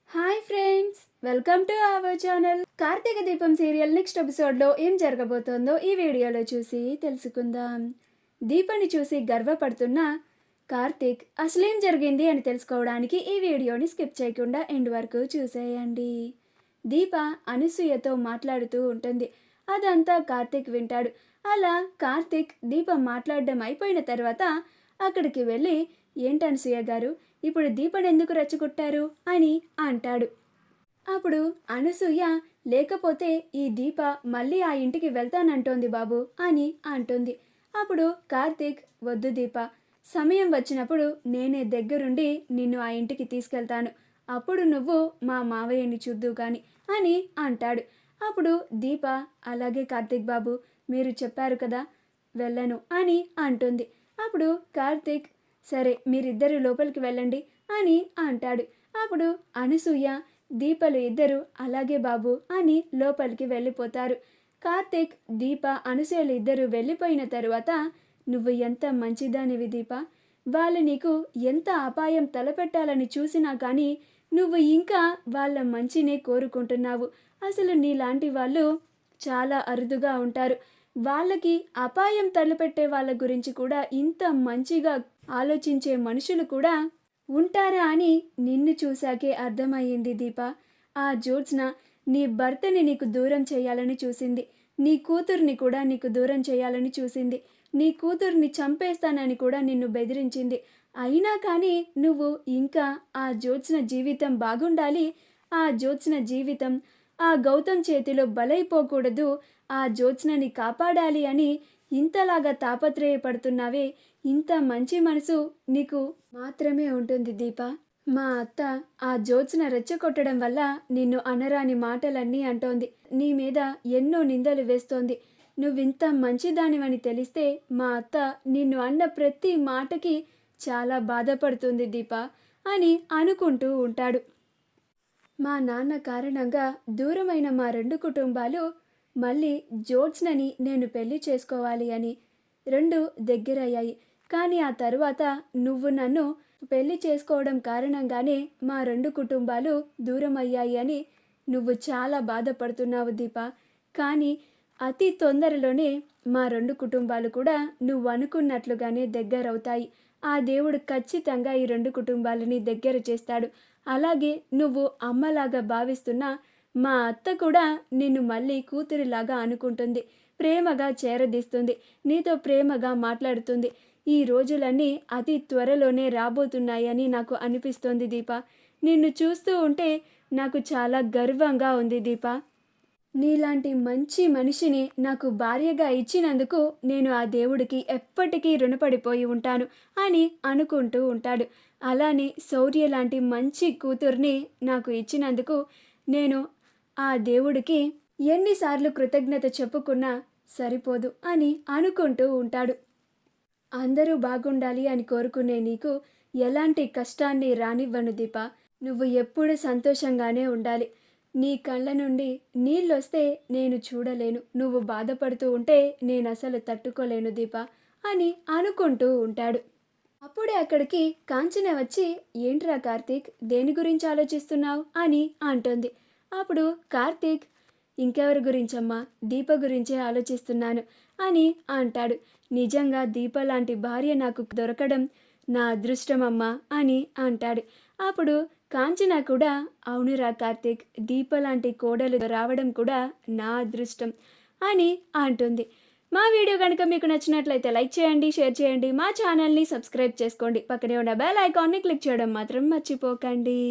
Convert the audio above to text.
Hi friends, welcome to our channel. Karthika Deepam serial next ఎపిసోడ్లో ఏం జరగబోతోందో ఈ వీడియోలో చూసి తెలుసుకుందాం. దీపని చూసి గర్వపడుతున్న కార్తీక్ అసలేం జరిగింది అని తెలుసుకోవడానికి ఈ వీడియోని స్కిప్ చేయకుండా ఎండ్ వరకు చూసేయండి. దీప అనసూయతో మాట్లాడుతూ ఉంటుంది. అదంతా కార్తీక్ వింటాడు. అలా కార్తీక్ దీప మాట్లాడడం అయిపోయిన తర్వాత అక్కడికి వెళ్ళి, ఏంటనసూయ గారు, ఇప్పుడు దీపని ఎందుకు రెచ్చగొట్టారు అని అంటాడు. అప్పుడు అనసూయ, లేకపోతే ఈ దీప మళ్ళీ ఆ ఇంటికి వెళ్తానంటోంది బాబు అని అంటుంది. అప్పుడు కార్తీక్, వద్దు దీప, సమయం వచ్చినప్పుడు నేనే దగ్గరుండి నిన్ను ఆ ఇంటికి తీసుకెళ్తాను, అప్పుడు నువ్వు మా మావయ్యని చూద్దు కానీ అని అంటాడు. అప్పుడు దీప, అలాగే కార్తీక్ బాబు, మీరు చెప్పారు కదా, వెళ్ళను అని అంటుంది. అప్పుడు కార్తీక్, సరే మీరిద్దరు లోపలికి వెళ్ళండి అని అంటాడు. అప్పుడు అనసూయ, దీపలు ఇద్దరు అలాగే బాబు అని లోపలికి వెళ్ళిపోతారు. కార్తీక్, దీప, అనసూయలు ఇద్దరు వెళ్ళిపోయిన తరువాత, నువ్వు ఎంత మంచిదానివి దీప, వాళ్ళు నీకు ఎంత అపాయం తలపెట్టాలని చూసినా కానీ నువ్వు ఇంకా వాళ్ళ మంచినే కోరుకుంటున్నావు. అసలు నీలాంటి వాళ్ళు చాలా అరుదుగా ఉంటారు. వాళ్ళకి అపాయం తలపెట్టే వాళ్ళ గురించి కూడా ఇంత మంచిగా ఆలోచించే మనుషులు కూడా ఉంటారా అని నిన్ను చూశాకే అర్థమయ్యింది దీప. ఆ జ్యోత్స్న నీ భర్తని నీకు దూరం చేయాలని చూసింది, నీ కూతుర్ని కూడా నీకు దూరం చేయాలని చూసింది, నీ కూతుర్ని చంపేస్తానని కూడా నిన్ను బెదిరించింది. అయినా కానీ నువ్వు ఇంకా ఆ జ్యోత్స్న జీవితం బాగుండాలి, ఆ జ్యోత్స్న జీవితం ఆ గౌతమ్ చేతిలో బలైపోకూడదు, ఆ జ్యోత్స్నని కాపాడాలి అని ఇంతలాగా తాపత్రయపడుతున్నావే. ఇంత మంచి మనసు నీకు మాత్రమే ఉంటుంది దీప. మా అత్త ఆ జ్యోత్స్న రెచ్చగొట్టడం వల్ల నిన్ను అనరాని మాటలన్నీ అంటోంది, నీ మీద ఎన్నో నిందలు వేస్తోంది. నువ్వింత మంచిదానివని తెలిస్తే మా అత్త నిన్ను అన్న ప్రతి మాటకి చాలా బాధపడుతుంది దీప అని అనుకుంటూ ఉంటాడు. మా నాన్న కారణంగా దూరమైన మా రెండు కుటుంబాలు మళ్ళీ జ్యోత్స్నని నేను పెళ్లి చేసుకోవాలి అని రెండు దగ్గరయ్యాయి. కానీ ఆ తరువాత నువ్వు నన్ను పెళ్లి చేసుకోవడం కారణంగానే మా రెండు కుటుంబాలు దూరం అయ్యాయి అని నువ్వు చాలా బాధపడుతున్నావు దీప. కానీ అతి తొందరలోనే మా రెండు కుటుంబాలు కూడా నువ్వు అనుకున్నట్లుగానే దగ్గరవుతాయి. ఆ దేవుడు ఖచ్చితంగా ఈ రెండు కుటుంబాలని దగ్గర చేస్తాడు. అలాగే నువ్వు అమ్మలాగా భావిస్తున్న మా అత్త కూడా నిన్ను మళ్ళీ కూతురిలాగా అనుకుంటుంది, ప్రేమగా చేరదీస్తుంది, నీతో ప్రేమగా మాట్లాడుతుంది. ఈ రోజులన్నీ అతి త్వరలోనే రాబోతున్నాయని నాకు అనిపిస్తోంది దీప. నిన్ను చూస్తూ ఉంటే నాకు చాలా గర్వంగా ఉంది దీప. నీలాంటి మంచి మనిషిని నాకు భార్యగా ఇచ్చినందుకు నేను ఆ దేవుడికి ఎప్పటికీ రుణపడిపోయి ఉంటాను అని అనుకుంటూ ఉంటాడు. అలానే శౌర్య లాంటి మంచి కూతుర్ని నాకు ఇచ్చినందుకు నేను ఆ దేవుడికి ఎన్నిసార్లు కృతజ్ఞత చెప్పుకున్నా సరిపోదు అని అనుకుంటూ ఉంటాడు. అందరూ బాగుండాలి అని కోరుకునే నీకు ఎలాంటి కష్టాన్ని రానివ్వను దీప. నువ్వు ఎప్పుడు సంతోషంగానే ఉండాలి. నీ కళ్ళ నుండి నీళ్ళొస్తే నేను చూడలేను, నువ్వు బాధపడుతూ ఉంటే నేను అసలు తట్టుకోలేను దీప అని అనుకుంటూ ఉంటాడు. అప్పుడే అక్కడికి కాంచన వచ్చి, ఏంట్రా కార్తీక్, దేని గురించి ఆలోచిస్తున్నావు అని అంటుంది. అప్పుడు కార్తీక్, ఇంకెవరి గురించమ్మా, దీప గురించే ఆలోచిస్తున్నాను అని అంటాడు. నిజంగా దీప లాంటి భార్య నాకు దొరకడం నా అదృష్టమమ్మా అని అంటాడు. అప్పుడు కాంచన కూడా, అవునురా కార్తీక్, దీప లాంటి కోడలు రావడం కూడా నా అదృష్టం అని అంటుంది. మా వీడియో కనుక మీకు నచ్చినట్లయితే లైక్ చేయండి, షేర్ చేయండి, మా ఛానల్ని సబ్స్క్రైబ్ చేసుకోండి, పక్కనే ఉన్న బెల్ ఐకాన్ని క్లిక్ చేయడం మాత్రం మర్చిపోకండి.